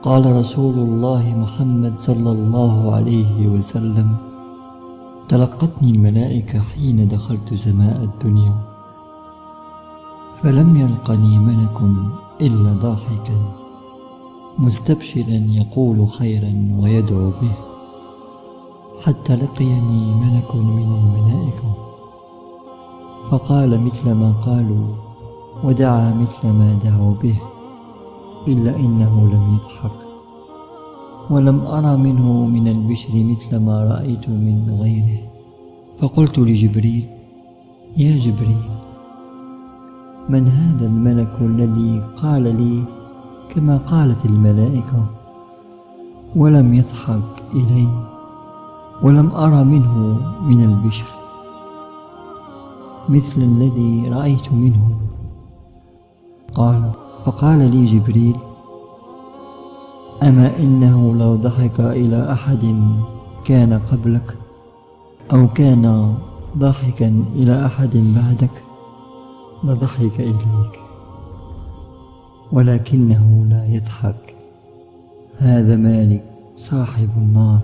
قال رسول الله محمد صلى الله عليه وسلم: تلقتني الملائكة حين دخلت سماء الدنيا، فلم يلقني ملك إلا ضاحكا مستبشرا يقول خيرا ويدعو به، حتى لقيني ملك من الملائكة فقال مثل ما قالوا ودعا مثل ما دعوا به، إلا إنه لم يضحك، ولم أرى منه من البشر مثل ما رأيت من غيره. فقلت لجبريل: يا جبريل، من هذا الملك الذي قال لي كما قالت الملائكة ولم يضحك إلي، ولم أرى منه من البشر مثل الذي رأيت منه؟ فقال لي جبريل: أما إنه لو ضحك إلى أحد كان قبلك أو كان ضحكا إلى أحد بعدك لضحك إليك، ولكنه لا يضحك. هذا مالك صاحب النار.